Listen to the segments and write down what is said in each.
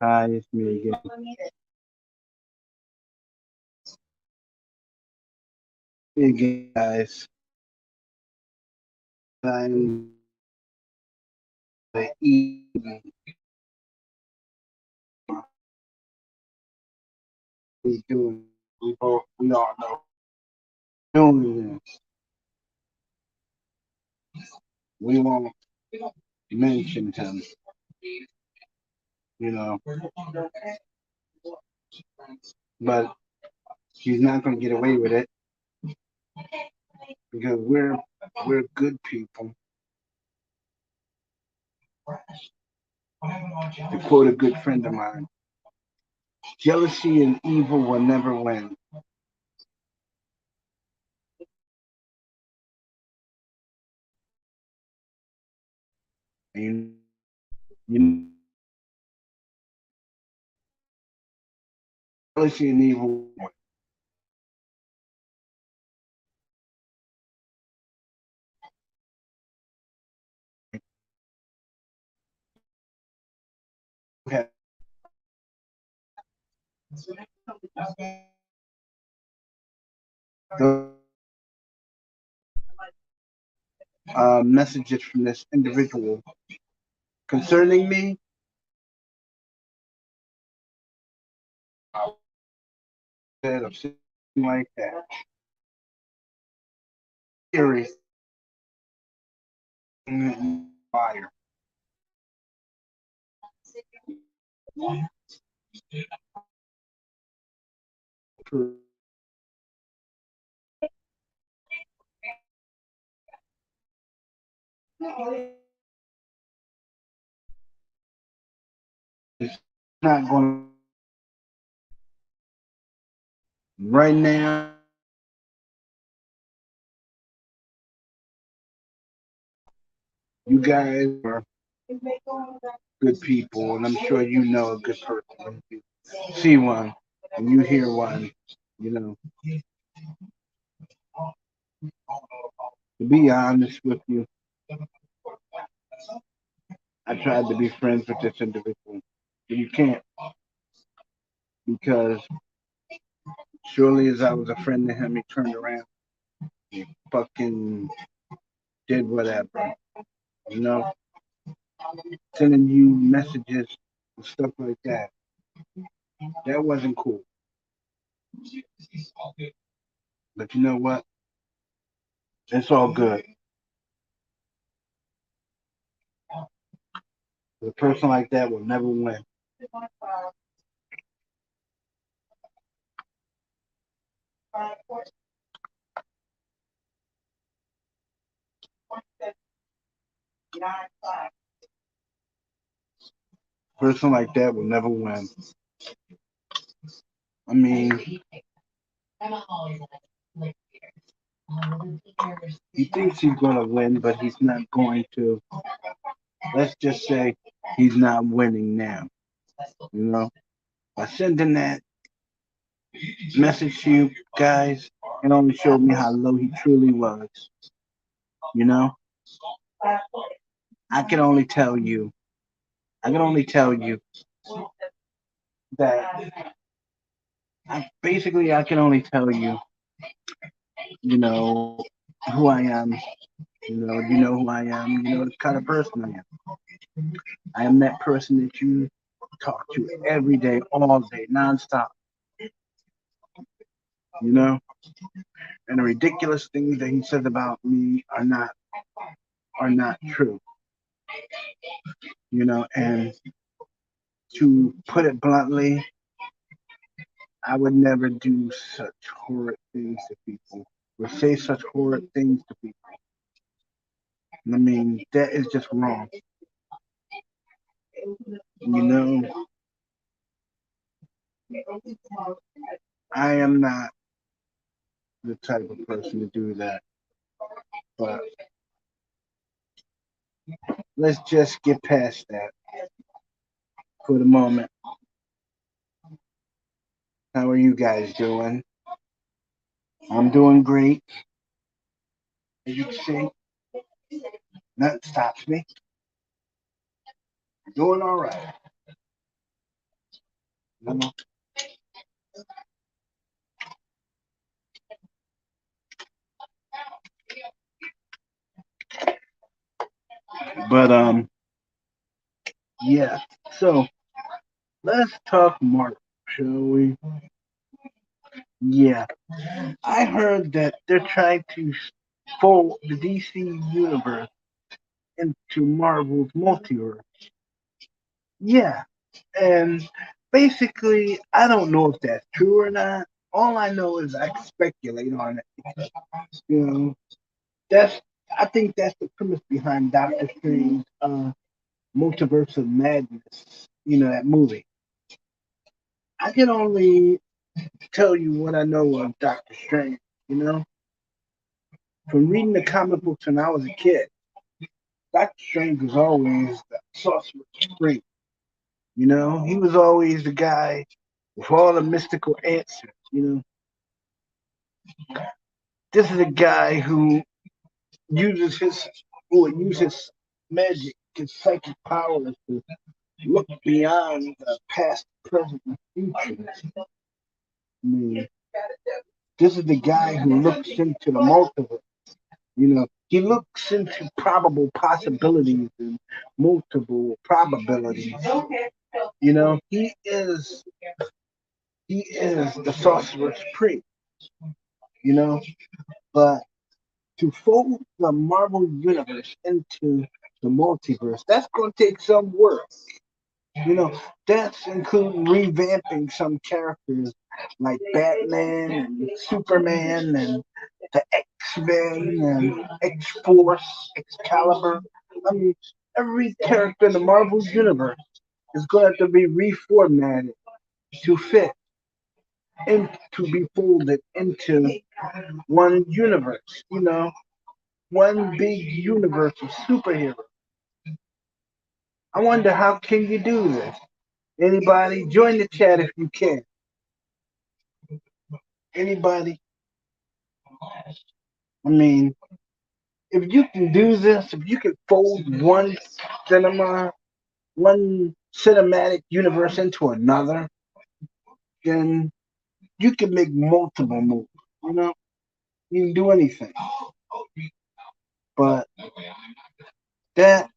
Hi, it's me again. Me again, guys. I'm the he's doing. We all know doing this. We won't mention him, you know, but he's not going to get away with it because we're good people. To quote a good friend of mine, jealousy and evil will never win. And you jealousy and evil. Have the messages from this individual concerning me. Said or something like that. Serious fire. It's not going right now. You guys are good people, and I'm sure you know a good person. When you see one and you hear one, you know. To be honest with you, I tried to be friends with this individual. But you can't because surely as I was a friend to him, he turned around, he fucking did whatever, you know, sending you messages and stuff like that. That wasn't cool. But you know what? It's all good. A person like that will never win. A person like that will never win. I mean, he thinks he's going to win, but he's not going to. Let's just say he's not winning now. You know, by sending that message to you guys, it only showed me how low he truly was. You know, I can only tell you, I can only tell you that I can only tell you, you know, who I am. You know who I am. You know the kind of person I am. I am that person that you talk to every day, all day, nonstop. You know, and the ridiculous things that he says about me are not true. You know, and to put it bluntly, I would never do such horrid things to people or say such horrid things to people. I mean, that is just wrong. You know, I am not the type of person to do that. But let's just get past that for the moment. How are you guys doing? I'm doing great. As you can see, nothing stops me. I'm doing all right. You know? But yeah. So let's talk Marvel, shall we? Yeah. I heard that they're trying to fold the DC universe into Marvel's multiverse. Yeah. And basically, I don't know if that's true or not. All I know is I can speculate on it. You know, that's I think that's the premise behind Doctor Strange, Multiverse of Madness. You know that movie. I can only tell you what I know of Doctor Strange. You know, from reading the comic books when I was a kid, Doctor Strange was always the sorcerer supreme. You know, he was always the guy with all the mystical answers. You know, this is a guy uses his who would use his magic, his psychic powers to look beyond the past, present, and future. I mean, this is the guy who looks into the multiverse. You know, he looks into probable possibilities and multiple probabilities. You know, he is the sorcerer supreme. You know, but to fold the Marvel universe into the multiverse, that's going to take some work. You know, that's including revamping some characters like Batman and Superman and the X-Men and X-Force, Excalibur. I mean, every character in the Marvel universe is going to have to be reformatted to fit and to be folded into one universe. You know, one big universe of superheroes. I wonder how can you do this? Anybody, join the chat if you can. Anybody? I mean, if you can do this, if you can fold cinema, one cinematic universe into another, then you can make multiple movies. You know, you can do anything. But that,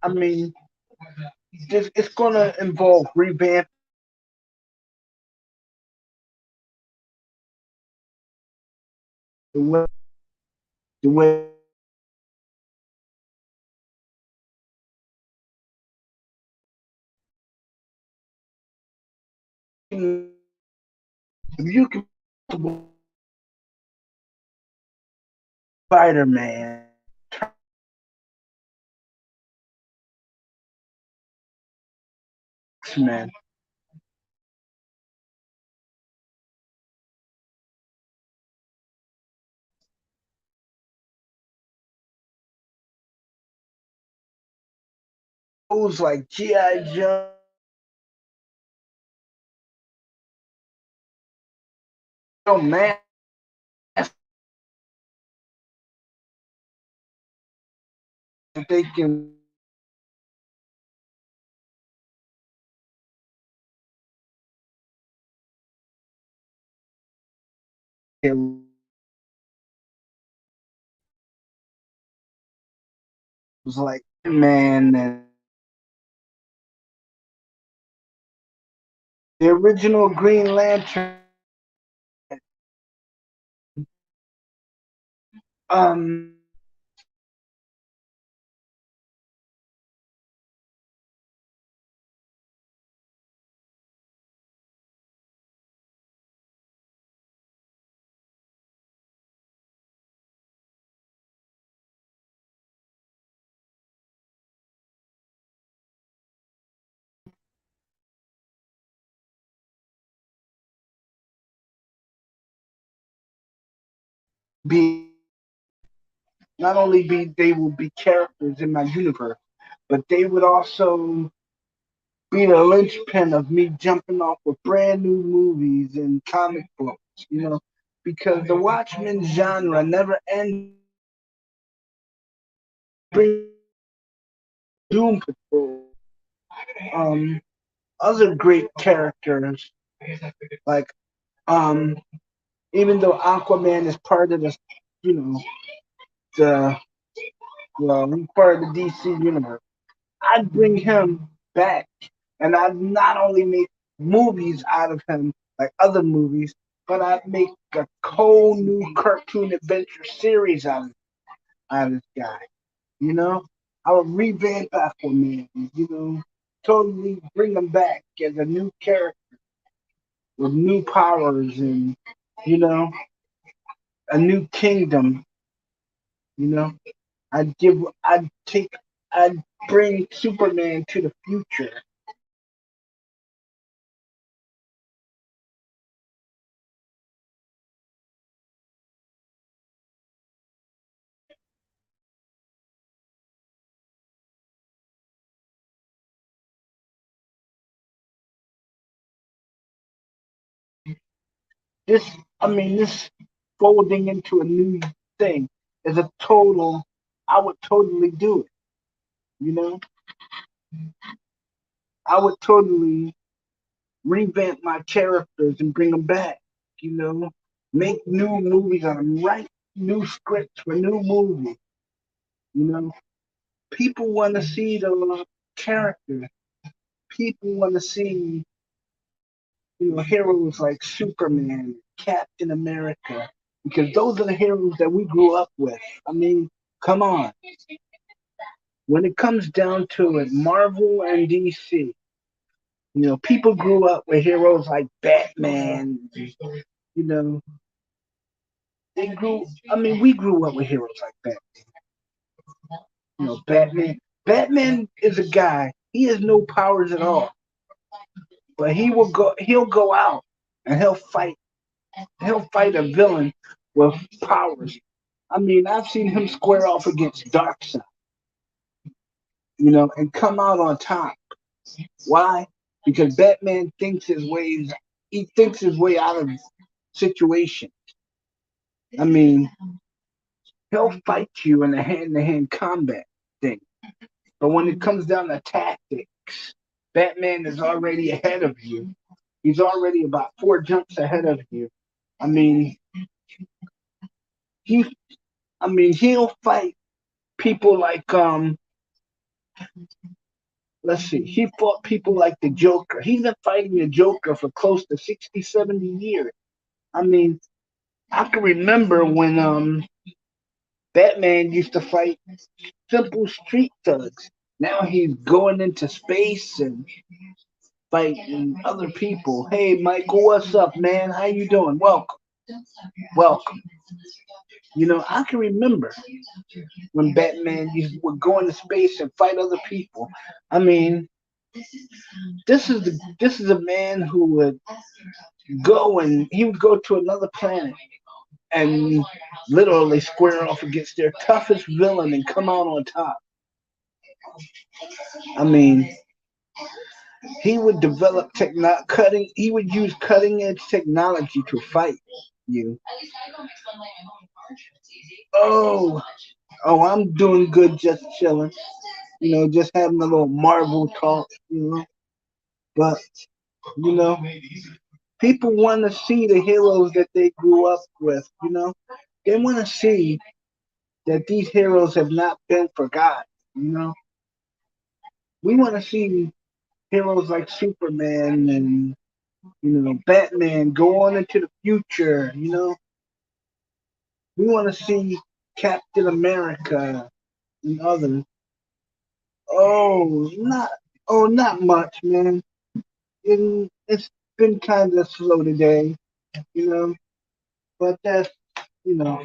I mean, it's going to involve revamp the way if you can Spider-Man, X-Men, those like G.I. Joe, man, they can it was like man and the original Green Lantern um be not only be they will be characters in my universe, but they would also be the linchpin of me jumping off with brand new movies and comic books, because the Watchmen genre never ends. Bring Doom Patrol, um, other great characters like um, even though Aquaman is part of the, you know, the he's part of the DC universe, I'd bring him back, and I'd not only make movies out of him like other movies, but I'd make a whole new cartoon adventure series out of this guy. You know, I would revamp Aquaman. Totally bring him back as a new character with new powers and you know a new kingdom. You know, I'd bring Superman to the future. This, I mean, this folding into a new thing is a total. I would totally do it. You know, I would totally revamp my characters and bring them back. You know, make new movies on them, write new scripts for new movies. You know, people want to see the characters. People want to see heroes like Superman, Captain America, because those are the heroes that we grew up with. I mean, come on. When it comes down to it, Marvel and DC, people grew up with heroes like Batman. You know, we grew up with heroes like that. Batman. Batman is a guy. He has no powers at all, but He'll go out and he'll fight. He'll fight a villain with powers. I mean, I've seen him square off against Darkseid, and come out on top. Why? Because Batman thinks his ways. He thinks his way out of situation. I mean, he'll fight you in a hand-to-hand combat thing, but when it comes down to tactics, Batman is already ahead of you. He's already about 4 jumps ahead of you. I mean, he. He'll fight people like let's see, he fought people like the Joker. He's been fighting the Joker for close to 60, 70 years. I mean, I can remember when Batman used to fight simple street thugs. Now he's going into space and fighting other people. Hey, Michael, what's up, man? How you doing? Welcome. Welcome. I can remember when would go into space and fight other people. I mean, this is a man who would he would go to another planet and literally square off against their toughest villain and come out on top. I mean, he would develop he would use cutting edge technology to fight you. Oh, I'm doing good, just chilling. Just having a little Marvel talk. But you know, people want to see the heroes that they grew up with. They want to see that these heroes have not been forgotten. We want to see heroes like Superman and Batman go on into the future. We want to see Captain America and others. Oh, not much, man. It's been kind of slow today, you know. But that's you know,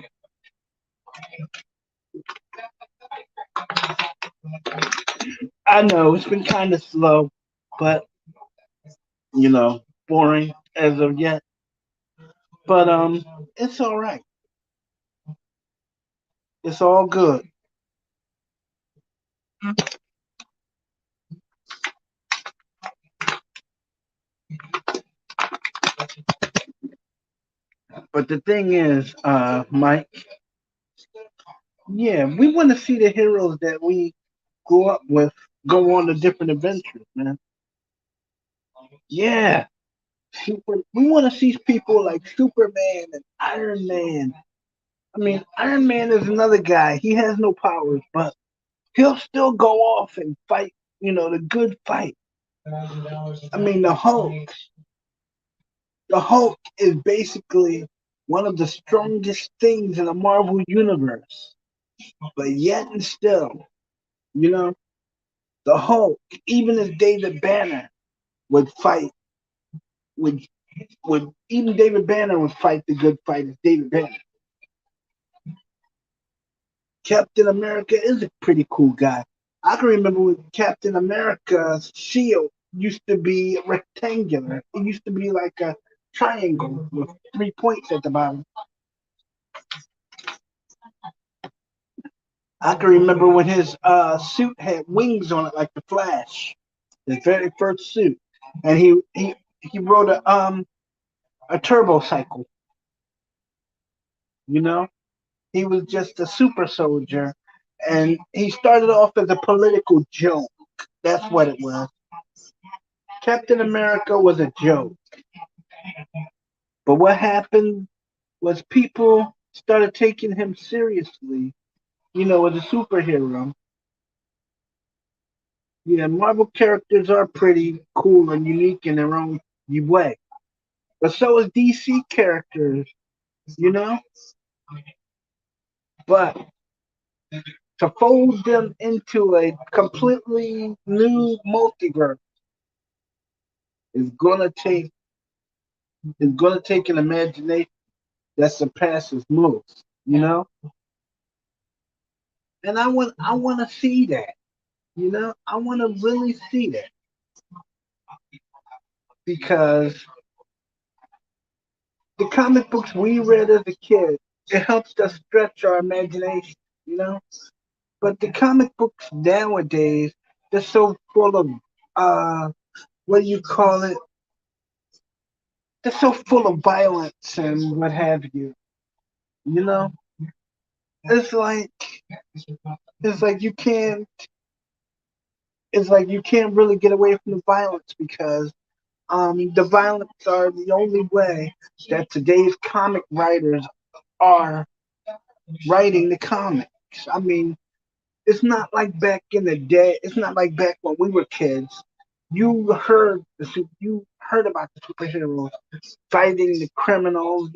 I know it's been kind of slow, but boring as of yet. But it's all right. It's all good. But the thing is, Mike, yeah, we want to see the heroes that we grew up with go on to different adventures, man. Yeah, we want to see people like Superman and Iron Man. I mean, Iron Man is another guy. He has no powers, but he'll still go off and fight, the good fight. I mean, the Hulk is basically one of the strongest things in the Marvel universe. But yet and still, you know, the Hulk, even as David Banner would fight, would would even David Banner would fight the good fight as David Banner. Captain America is a pretty cool guy. I can remember when Captain America's shield used to be rectangular. It used to be like a triangle with 3 points at the bottom. I can remember when his suit had wings on it, like the Flash, his very first suit, and he rode a turbo cycle. You know, he was just a super soldier, and he started off as a political joke. That's what it was. Captain America was a joke, but what happened was people started taking him seriously. As a superhero. Yeah, Marvel characters are pretty cool and unique in their own way. But so is DC characters, you know? But to fold them into a completely new multiverse is gonna take an imagination that surpasses most, you know? And I wanna see that, I wanna really see that because the comic books we read as a kid, it helps us stretch our imagination, you know? But the comic books nowadays, they're so full of uh what do you call it? They're so full of violence and what have you. You know? It's like it's like you can't it's like you can't really get away from the violence because the violence are the only way that today's comic writers are writing the comics. I mean, it's not like back in the day. It's not like back when we were kids. You heard about the superheroes fighting the criminals,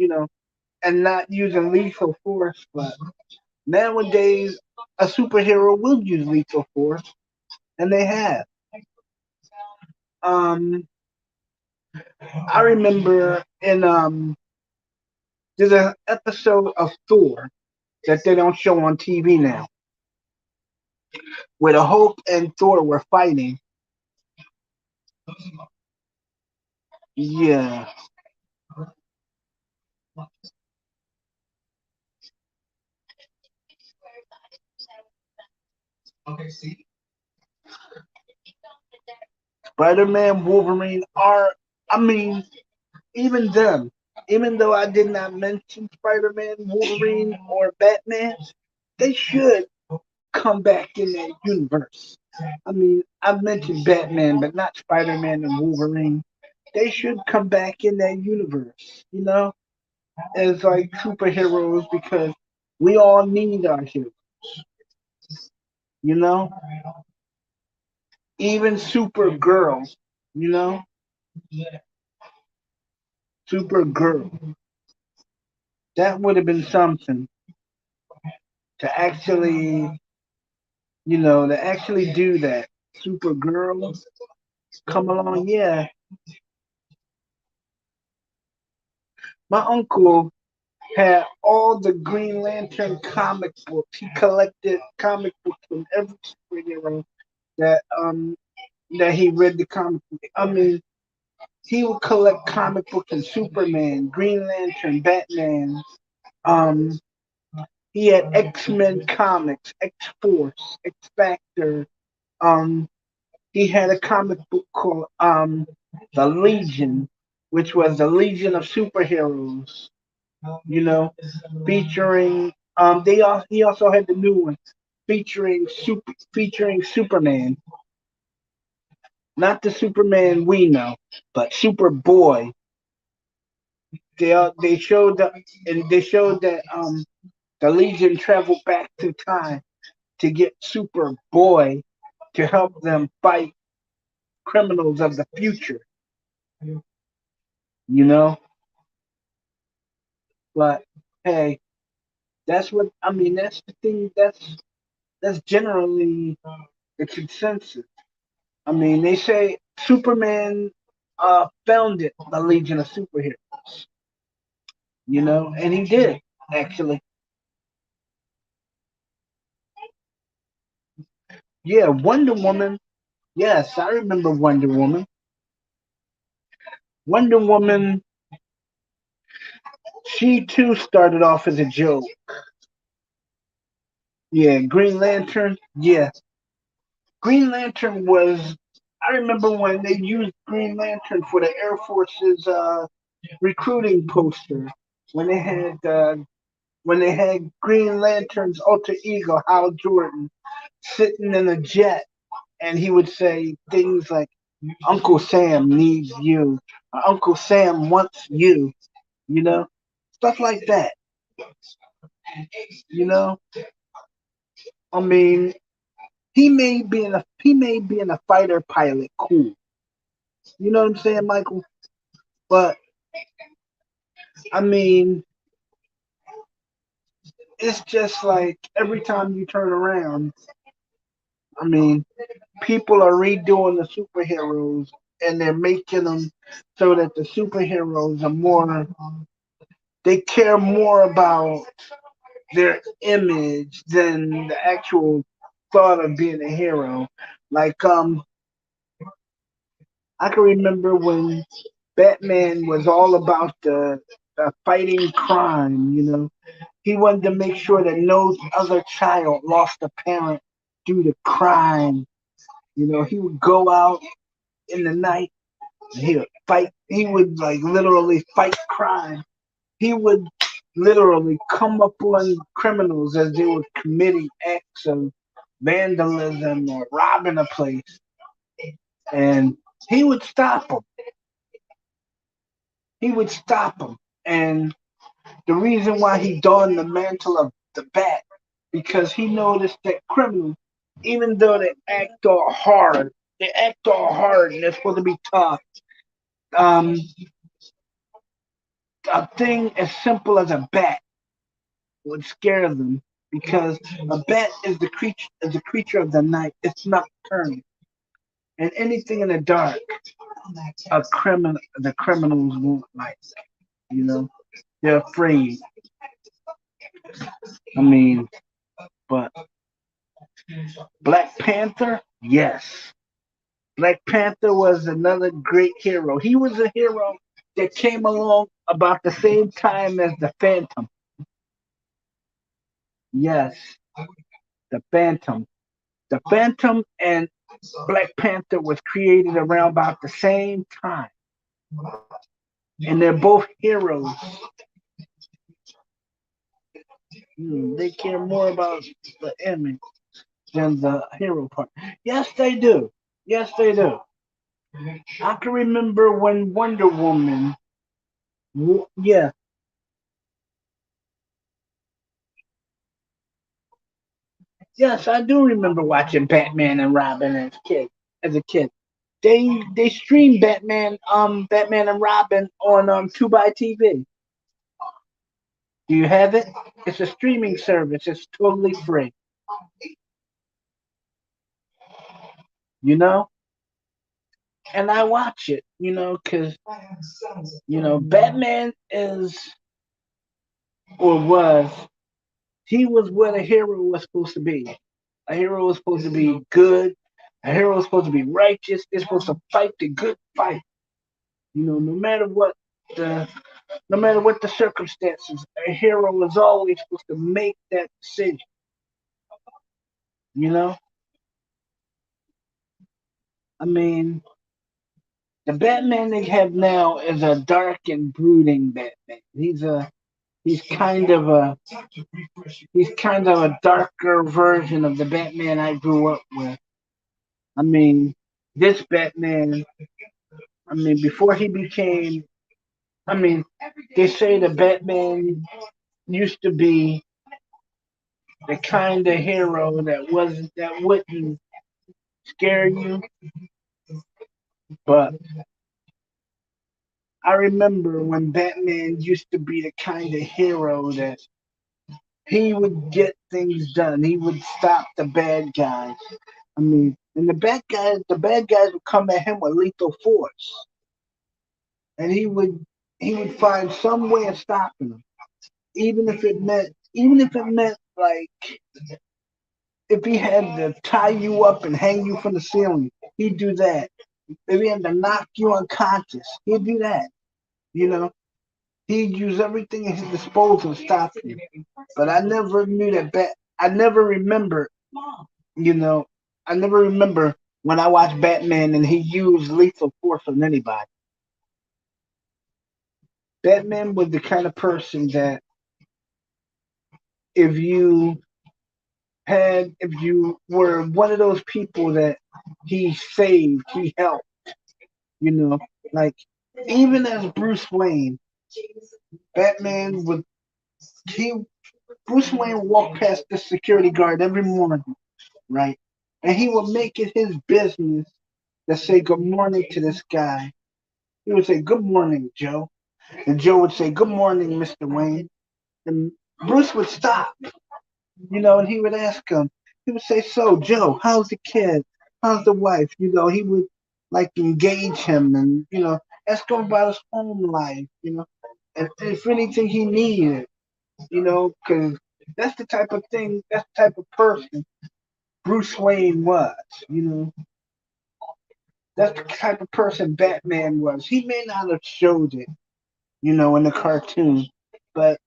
and not using lethal force. But nowadays, a superhero will use lethal force, and they have. Um, I remember there's an episode of Thor that they don't show on TV now, where the Hulk and Thor were fighting. Yeah, Spider-Man, Wolverine are. I mean, even them. Even though I did not mention Spider-Man, Wolverine, or Batman, they should come back in that universe. I mean, I mentioned Batman, but not Spider-Man and Wolverine. They should come back in that universe, as like superheroes because we all need our heroes, you know? Even Supergirl, you know? Supergirl. That would have been something to actually do that. Supergirl come along, yeah. My uncle had all the Green Lantern comic books. He collected comic books from every superhero that that he read the comic book. I mean, he would collect comic books of Superman, Green Lantern, Batman. Um, he had X Men comics, X Force, X Factor. Um, he had a comic book called The Legion, which was the Legion of Superheroes, you know, featuring he also had the new one featuring Superman, not the Superman we know, but Superboy. They showed that the Legion traveled back through time to get Superboy to help them fight criminals of the future, you know. But hey, that's what I mean. That's the thing. That's generally the consensus. I mean, they say Superman founded the Legion of Superheroes, and he did actually. Yeah, Wonder Woman. Yes, I remember Wonder Woman. Wonder Woman. She too started off as a joke. Yeah, Green Lantern. Yeah, Green Lantern was. I remember when they used Green Lantern for the Air Force's recruiting poster when they had Green Lantern's alter ego Hal Jordan sitting in a jet, and he would say things like, "Uncle Sam needs you," "Uncle Sam wants you," stuff like that. You know, I mean, he may be in a fighter pilot cool. You know what I'm saying, Michael? But I mean, it's just like every time you turn around, I mean, people are redoing the superheroes and they're making them so that the superheroes are more, they care more about their image than the actual thought of being a hero. Like, I can remember when Batman was all about the fighting crime, He wanted to make sure that no other child lost a parent due to crime. He would go out in the night and he would fight. He would like literally fight crime. He would literally come up on criminals as they were committing acts of vandalism or robbing a place, and he would stop them. He would stop them, and the reason why he donned the mantle of the bat because he noticed that criminals, even though they act all hard and they're supposed to be tough. Um, a thing as simple as a bat would scare them because a bat is a creature of the night. It's nocturnal, and anything in the dark, the criminals won't like. You know, they're afraid. I mean, but Black Panther, yes. Black Panther was another great hero. He was a hero that came along about the same time as the Phantom. Yes, the Phantom. The Phantom and Black Panther was created around about the same time. And they're both heroes. They care more about the image than the hero part. Yes, they do. Yes, they do. I can remember when Wonder Woman. Yeah, yes, I do remember watching Batman and Robin as kid. As a kid, they streamed Batman and Robin on Tubi TV. Do you have it? It's a streaming service. It's totally free. You know, and I watch it. Because Batman is or was he was what a hero was supposed to be. A hero was supposed to be good. A hero was supposed to be righteous. They're supposed to fight the good fight. No matter what the no matter what the circumstances, a hero is always supposed to make that decision. You know, I mean, the Batman they have now is a dark and brooding Batman. He's kind of a he's kind of a darker version of the Batman I grew up with. I mean, this Batman. I mean, before he became. I mean, they say the Batman used to be the kind of hero that wouldn't scare you, but I remember when Batman used to be the kind of hero that he would get things done. He would stop the bad guys. I mean, and the bad guys would come at him with lethal force, and he would find some way of stopping them, even if it meant like if he had to tie you up and hang you from the ceiling, he'd do that. If he had to knock you unconscious, he'd do that. You know, he'd use everything at his disposal to stop you. But I never knew that. I never remember. You know, I never remember when I watched Batman and he used lethal force on anybody. Batman was the kind of person that if you if you were one of those people that he saved, he helped, you know, like even as Bruce Wayne, Batman would he Bruce Wayne would walk past the security guard every morning, right? And he would make it his business to say good morning to this guy. He would say, "Good morning, Joe." And Joe would say, "Good morning, Mr. Wayne." And Bruce would stop, and he would ask him, he would say, "So, Joe, how's the kid? How's the wife?" He would like engage him and, ask him about his home life, and if anything he needed, because that's the type of person Bruce Wayne was, you know. That's the type of person Batman was. He may not have showed it, in the cartoon, but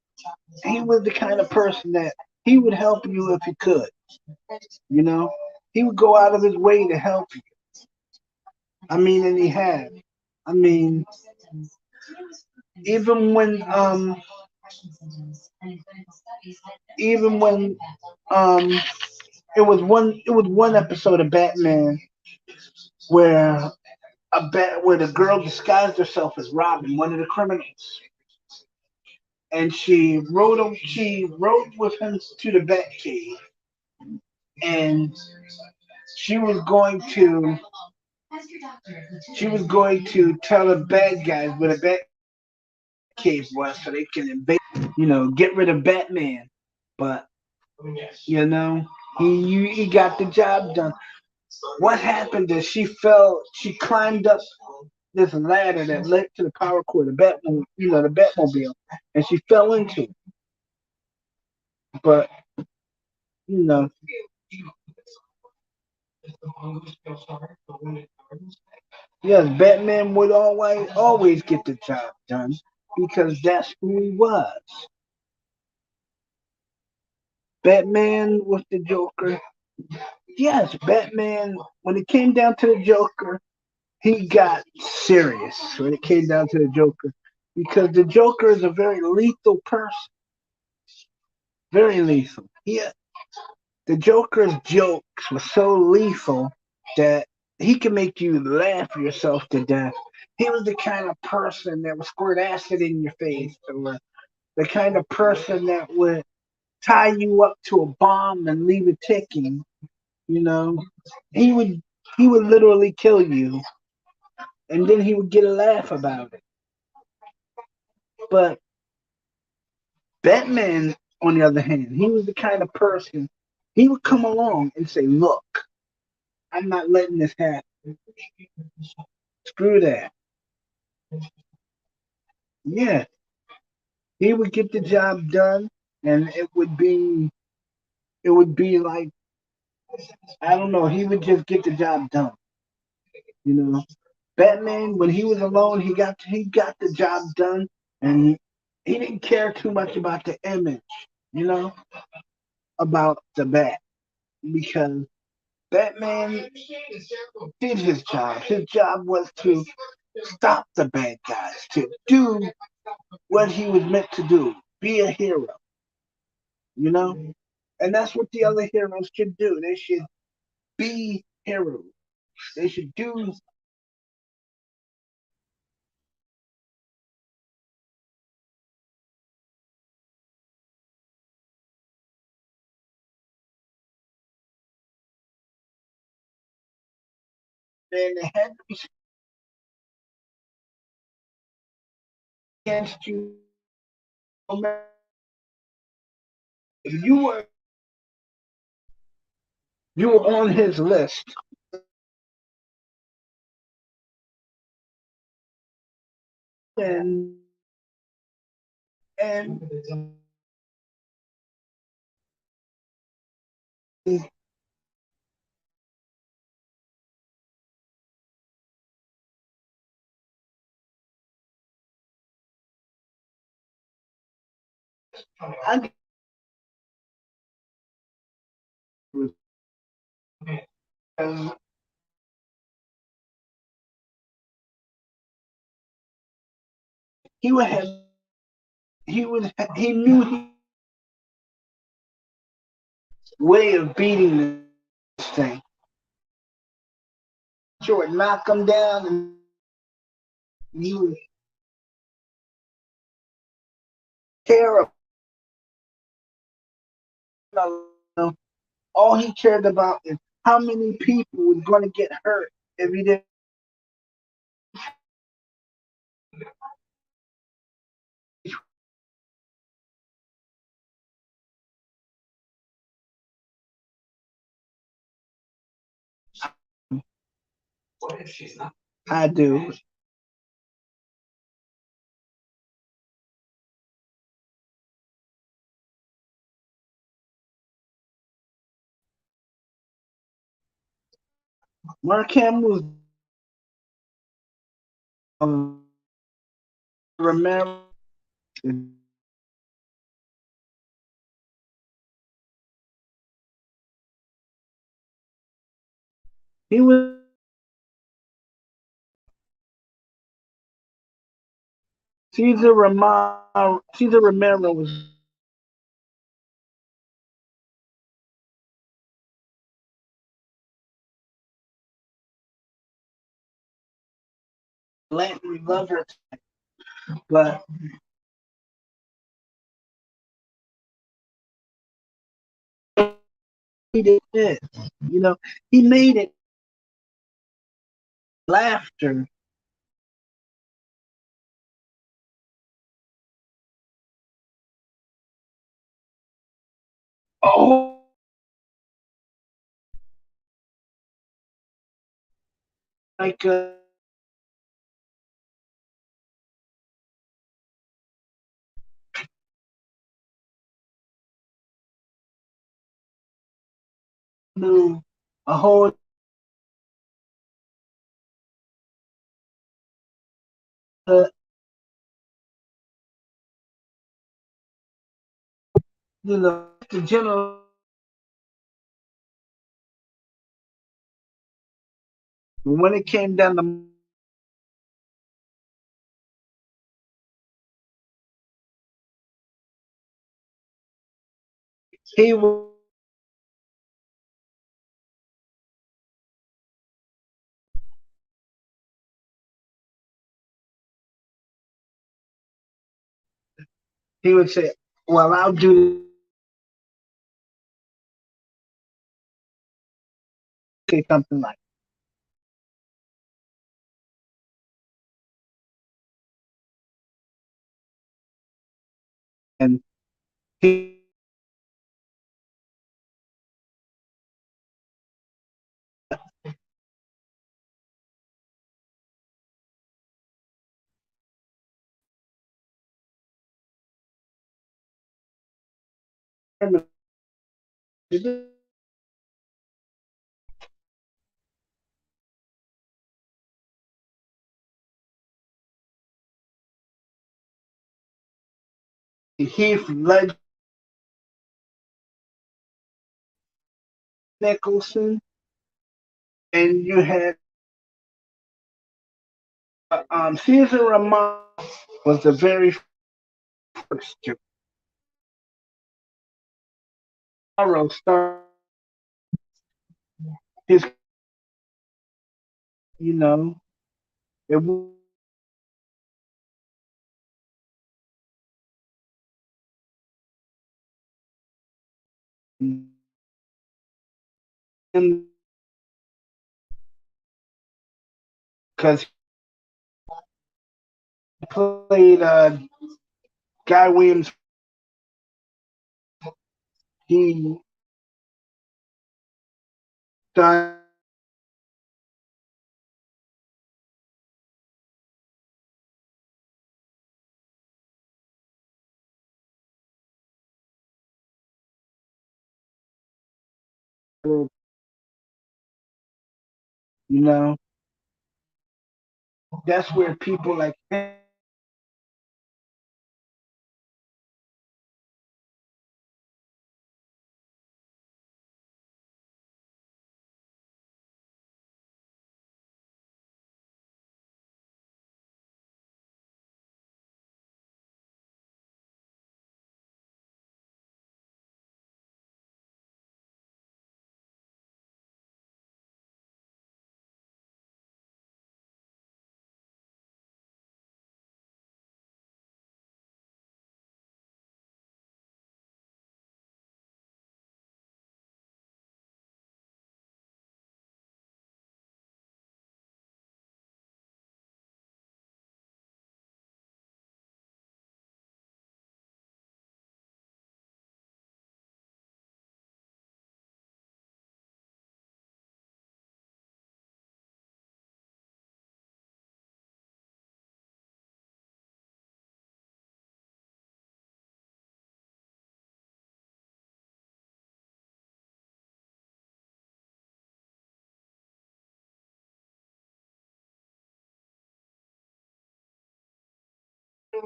he was the kind of person that he would help you if he could, you know. He would go out of his way to help you. I mean, and he had. I mean, even when um even when um it was one episode of Batman where where the girl disguised herself as Robin, one of the criminals, and she rode with him to the Batcave, and she was going to she was going to tell the bad guys where the Batcave was so they can invade, get rid of Batman. But he got the job done. What happened is she climbed up this ladder that led to the power cord, the Batmobile, and she fell into it. But you know, yes, Batman would always get the job done because that's who he was. Batman with the Joker. Yes, Batman. When it came down to the Joker, he got serious. When it came down to the Joker, because the Joker is a very lethal person. Very lethal. Yeah, the Joker's jokes were so lethal that he can make you laugh yourself to death. He was the kind of person that would squirt acid in your face, or the kind of person that would tie you up to a bomb and leave it ticking. You know, he would he would literally kill you, and then he would get a laugh about it. But Batman, on the other hand, he was the kind of person he would come along and say, "Look, I'm not letting this happen. Screw that." Yeah, he would get the job done, and it would be like, I don't know. He would just get the job done. You know, Batman, when he was alone, he got the job done, and he didn't care too much about the image, you know, about the bat, because Batman did his job. His job was to stop the bad guys, to do what he was meant to do, be a hero, you know? And that's what the other heroes should do. They should be heroes. They should do. And they had to be against you. If you were on his list, and and I he would have he knew his way of beating this thing. Sure, would knock him down, and he would care about. All he cared about is how many people was going to get hurt if he didn't. I do. Mark Hamill um, remember he was Caesar Romero was Latin lover, but he did it. You know, he made it laughter. Oh, like new a whole uh, the general. When it came down to he was he would say, "Well, I'll do say something like." And he Heath Nicholson. and you had Caesar Romano was the very first to start his, you know, it because he played Guy Williams. He done you know, that's where people like him,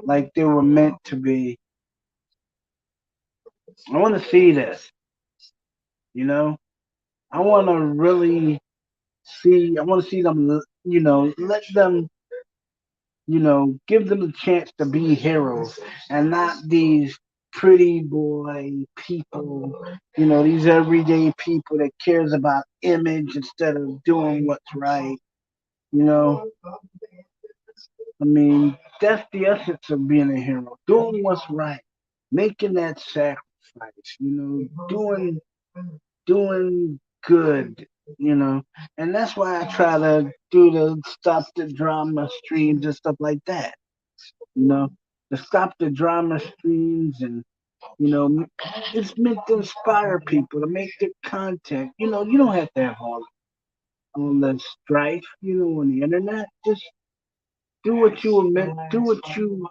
like they were meant to be. I want to see this, you know. I want to really see. I want to see them, let them, give them a chance to be heroes and not these pretty boy people, these everyday people that cares about image instead of doing what's right. You know, I mean, that's the essence of being a hero, doing what's right, making that sacrifice, doing good, and that's why I try to do the stop the drama streams and stuff like that, you know, to stop the drama streams and, you know, it's meant to inspire people to make the content. You don't have to have all the strife, on the internet. Just do what you were meant, do what you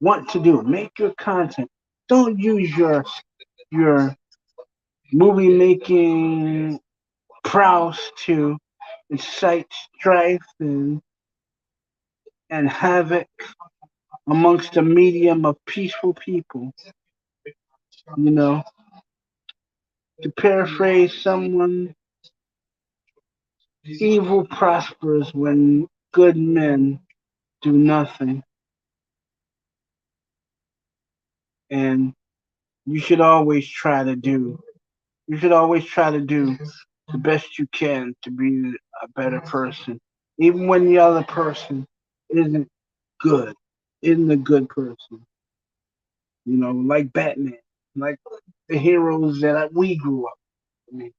want to do. Make your content. Don't use your movie making prowess to incite strife and havoc amongst a medium of peaceful people. You know, to paraphrase someone, evil prospers when good men do nothing. And you should always try to do, you should always try to do the best you can to be a better person. Even when the other person isn't good, isn't a good person. Like Batman, like the heroes that we grew up. I mean,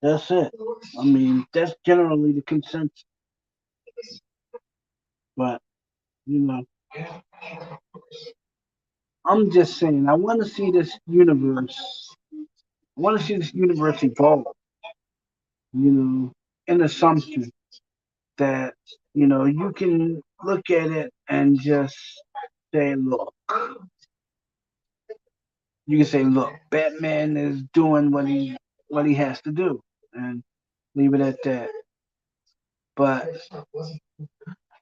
that's it. I mean, that's generally the consensus. But, you know, I'm just saying, I want to see this universe. I want to see this universe evolve, in assumption that, you can look at it and just say, look, Batman is doing what he has to do, and leave it at that. But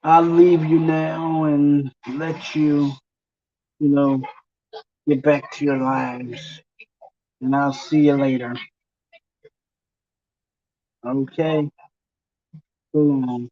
I'll leave you now and let you, you know, get back to your lives. and I'll see you later. Okay. So long.